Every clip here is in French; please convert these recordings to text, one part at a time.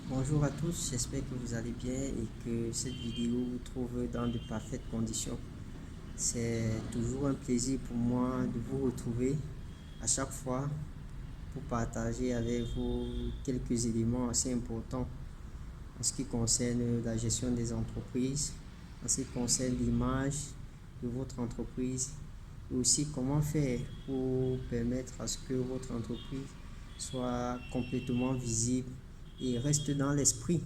Bonjour à tous, j'espère que vous allez bien et que cette vidéo vous trouve dans de parfaites conditions. C'est toujours un plaisir pour moi de vous retrouver à chaque fois pour partager avec vous quelques éléments assez importants en ce qui concerne la gestion des entreprises, en ce qui concerne l'image de votre entreprise et aussi comment faire pour permettre à ce que votre entreprise soit complètement visible et reste dans l'esprit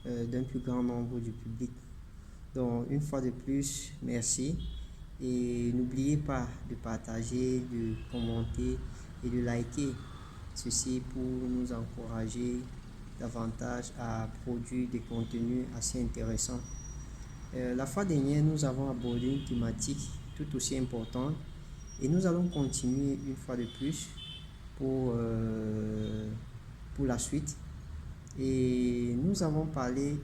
d'un plus grand nombre du public. Donc, une fois de plus, merci. Et n'oubliez pas de partager, de commenter et de liker. Ceci pour nous encourager davantage à produire des contenus assez intéressants. La fois dernière, nous avons abordé une thématique tout aussi importante et nous allons continuer une fois de plus pour la suite. Et nous avons parlé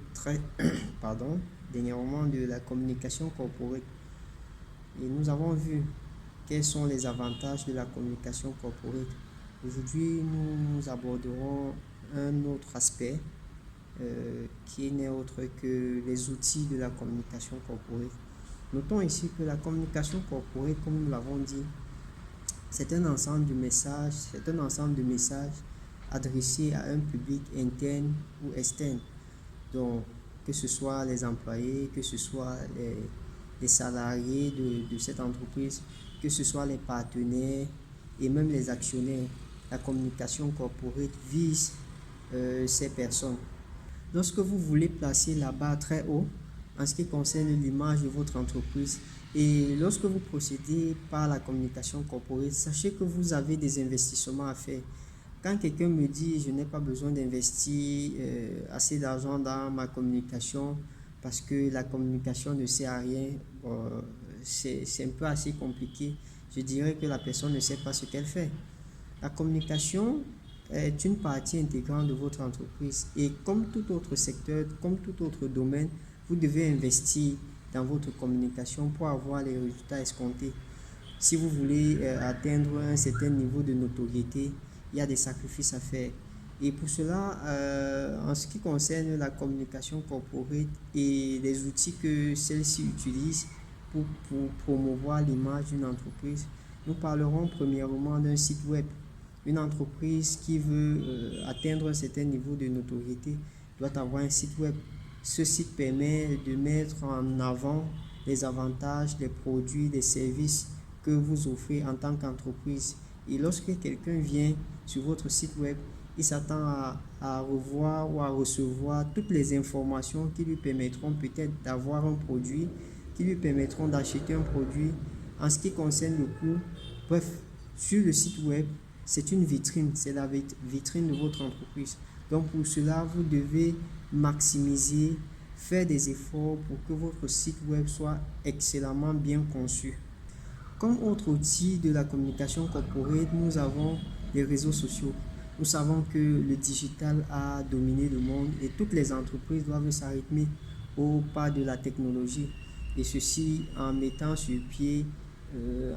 pardon, dernièrement de la communication corporate. Et nous avons vu quels sont les avantages de la communication corporate. Aujourd'hui, nous aborderons un autre aspect qui n'est autre que les outils de la communication corporate. Notons ici que la communication corporate, comme nous l'avons dit, c'est un ensemble de messages, adressés à un public interne ou externe. Donc, que ce soit les employés, que ce soit les salariés de cette entreprise, que ce soit les partenaires et même les actionnaires. La communication corporate vise ces personnes. Lorsque vous voulez placer la barre très haut en ce qui concerne l'image de votre entreprise et lorsque vous procédez par la communication corporate, sachez que vous avez des investissements à faire. Quand quelqu'un me dit je n'ai pas besoin d'investir assez d'argent dans ma communication parce que la communication ne sert à rien, c'est un peu assez compliqué. Je dirais que la personne ne sait pas ce qu'elle fait. La communication est une partie intégrante de votre entreprise et comme tout autre secteur, comme tout autre domaine, vous devez investir dans votre communication pour avoir les résultats escomptés. Si vous voulez atteindre un certain niveau de notoriété, il y a des sacrifices à faire. Et pour cela, en ce qui concerne la communication corporate et les outils que celle-ci utilise pour promouvoir l'image d'une entreprise, nous parlerons premièrement d'un site web. Une entreprise qui veut atteindre un certain niveau de notoriété doit avoir un site web. Ce site permet de mettre en avant les avantages, les produits, les services que vous offrez en tant qu'entreprise. Et lorsque quelqu'un vient sur votre site web, il s'attend à revoir ou à recevoir toutes les informations qui lui permettront peut-être d'avoir un produit, qui lui permettront d'acheter un produit. En ce qui concerne le coût, bref, sur le site web, c'est une vitrine, c'est la vitrine de votre entreprise. Donc pour cela, vous devez maximiser, faire des efforts pour que votre site web soit excellemment bien conçu. Comme autre outil de la communication corporate, nous avons les réseaux sociaux. Nous savons que le digital a dominé le monde et toutes les entreprises doivent s'arrêter au pas de la technologie. Et ceci en mettant sur pied,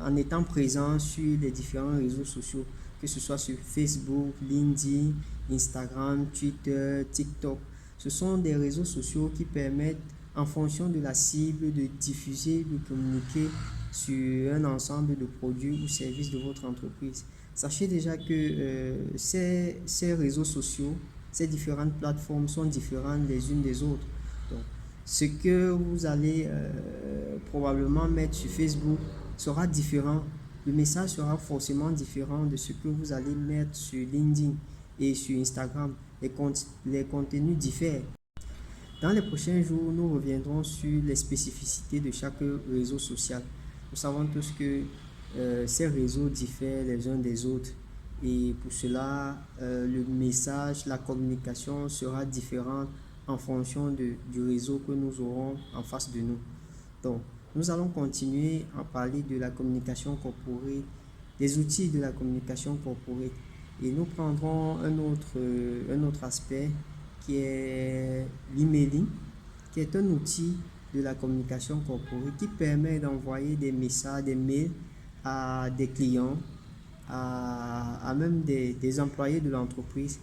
en étant présent sur les différents réseaux sociaux, que ce soit sur Facebook, LinkedIn, Instagram, Twitter, TikTok. Ce sont des réseaux sociaux qui permettent, en fonction de la cible, de diffuser, de communiquer sur un ensemble de produits ou services de votre entreprise. Sachez déjà que ces réseaux sociaux, ces différentes plateformes sont différentes les unes des autres. Donc, ce que vous allez probablement mettre sur Facebook sera différent. Le message sera forcément différent de ce que vous allez mettre sur LinkedIn et sur Instagram. Les contenus diffèrent. Dans les prochains jours, nous reviendrons sur les spécificités de chaque réseau social. Nous savons tous que ces réseaux diffèrent les uns des autres et pour cela, le message, la communication sera différente en fonction du réseau que nous aurons en face de nous. Donc, nous allons continuer à parler de la communication corporate, des outils de la communication corporate et nous prendrons un autre aspect qui est l'emailing, qui est un outil de la communication corporate qui permet d'envoyer des messages, des mails à des clients, à même des employés de l'entreprise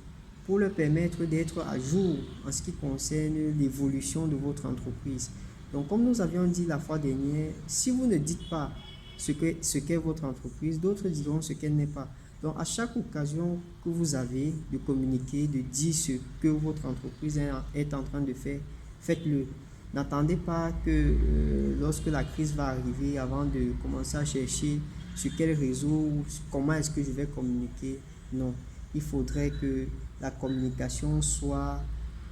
pour leur permettre d'être à jour en ce qui concerne l'évolution de votre entreprise. Donc, comme nous avions dit la fois dernière, si vous ne dites pas ce qu'est votre entreprise, d'autres diront ce qu'elle n'est pas. Donc, à chaque occasion que vous avez de communiquer, de dire ce que votre entreprise est en train de faire, faites-le. N'attendez pas que lorsque la crise va arriver, avant de commencer à chercher sur quel réseau, comment est-ce que je vais communiquer. Non, il faudrait que la communication soit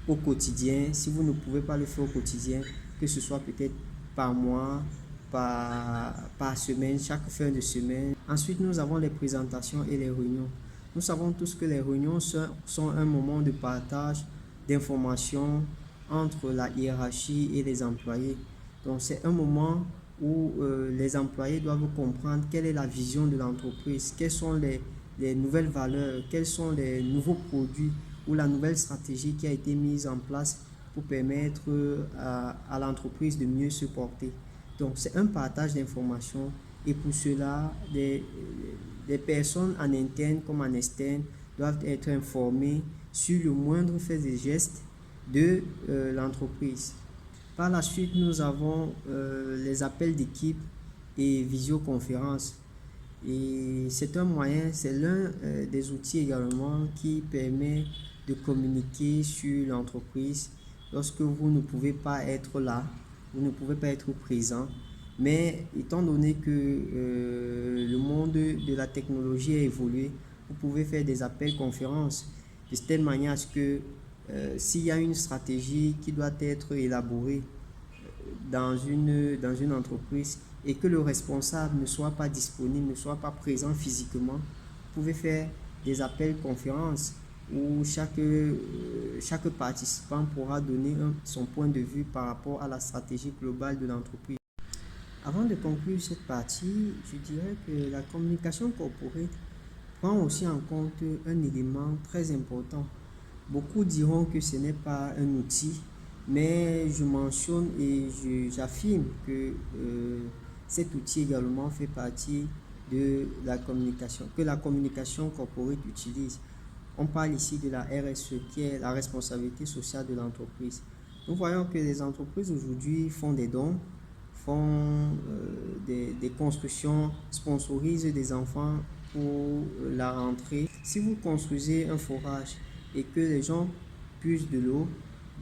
au quotidien. Si vous ne pouvez pas le faire au quotidien, que ce soit peut-être par mois, par semaine, chaque fin de semaine. Ensuite, nous avons les présentations et les réunions. Nous savons tous que les réunions sont un moment de partage d'informations entre la hiérarchie et les employés. Donc, c'est un moment où les employés doivent comprendre quelle est la vision de l'entreprise, quelles sont les nouvelles valeurs, quels sont les nouveaux produits ou la nouvelle stratégie qui a été mise en place pour permettre à l'entreprise de mieux se porter. Donc, c'est un partage d'informations et pour cela, des personnes en interne comme en externe doivent être informées sur le moindre fait et geste de l'entreprise. Par la suite, nous avons les appels d'équipe et visioconférences. Et c'est un moyen, c'est l'un des outils également qui permet de communiquer sur l'entreprise lorsque vous ne pouvez pas être là, vous ne pouvez pas être présent. Mais étant donné que le monde de la technologie a évolué, vous pouvez faire des appels conférences de telle manière à ce que s'il y a une stratégie qui doit être élaborée dans une entreprise et que le responsable ne soit pas disponible, ne soit pas présent physiquement, vous pouvez faire des appels conférences où chaque participant pourra donner son point de vue par rapport à la stratégie globale de l'entreprise. Avant de conclure cette partie, je dirais que la communication corporate prend aussi en compte un élément très important. Beaucoup diront que ce n'est pas un outil, mais je mentionne et j'affirme que cet outil également fait partie de la communication, que la communication corporate utilise. On parle ici de la RSE, qui est la responsabilité sociale de l'entreprise. Nous voyons que les entreprises aujourd'hui font des dons, font des constructions, sponsorisent des enfants pour la rentrée. Si vous construisez un forage et que les gens puissent de l'eau,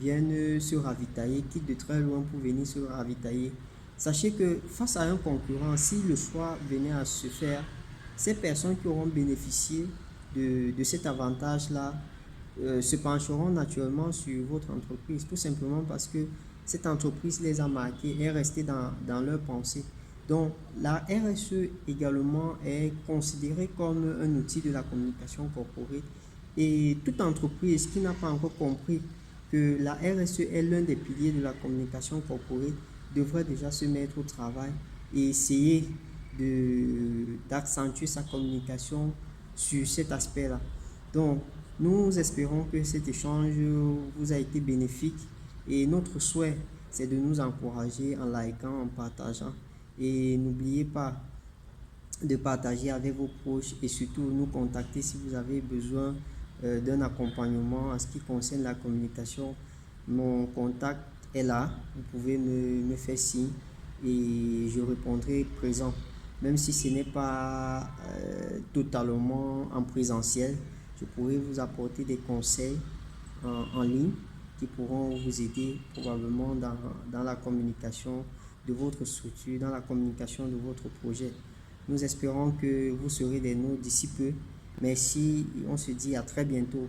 viennent se ravitailler, quittent de très loin pour venir se ravitailler, sachez que face à un concurrent, si le choix venait à se faire, ces personnes qui auront bénéficié de cet avantage-là se pencheront naturellement sur votre entreprise, tout simplement parce que cette entreprise les a marqués, est restée dans leur pensée. Donc, la RSE également est considérée comme un outil de la communication corporate et toute entreprise qui n'a pas encore compris que la RSE est l'un des piliers de la communication corporate devrait déjà se mettre au travail et essayer d'accentuer sa communication sur cet aspect-là. Donc, nous espérons que cet échange vous a été bénéfique et notre souhait, c'est de nous encourager en likant, en partageant. Et n'oubliez pas de partager avec vos proches et surtout nous contacter si vous avez besoin d'un accompagnement en ce qui concerne la communication. Mon contact est là, vous pouvez me faire signe et je répondrai présent. Même si ce n'est pas totalement en présentiel, je pourrai vous apporter des conseils en ligne qui pourront vous aider probablement dans la communication de votre structure, dans la communication de votre projet. Nous espérons que vous serez des nôtres d'ici peu. Merci et on se dit à très bientôt.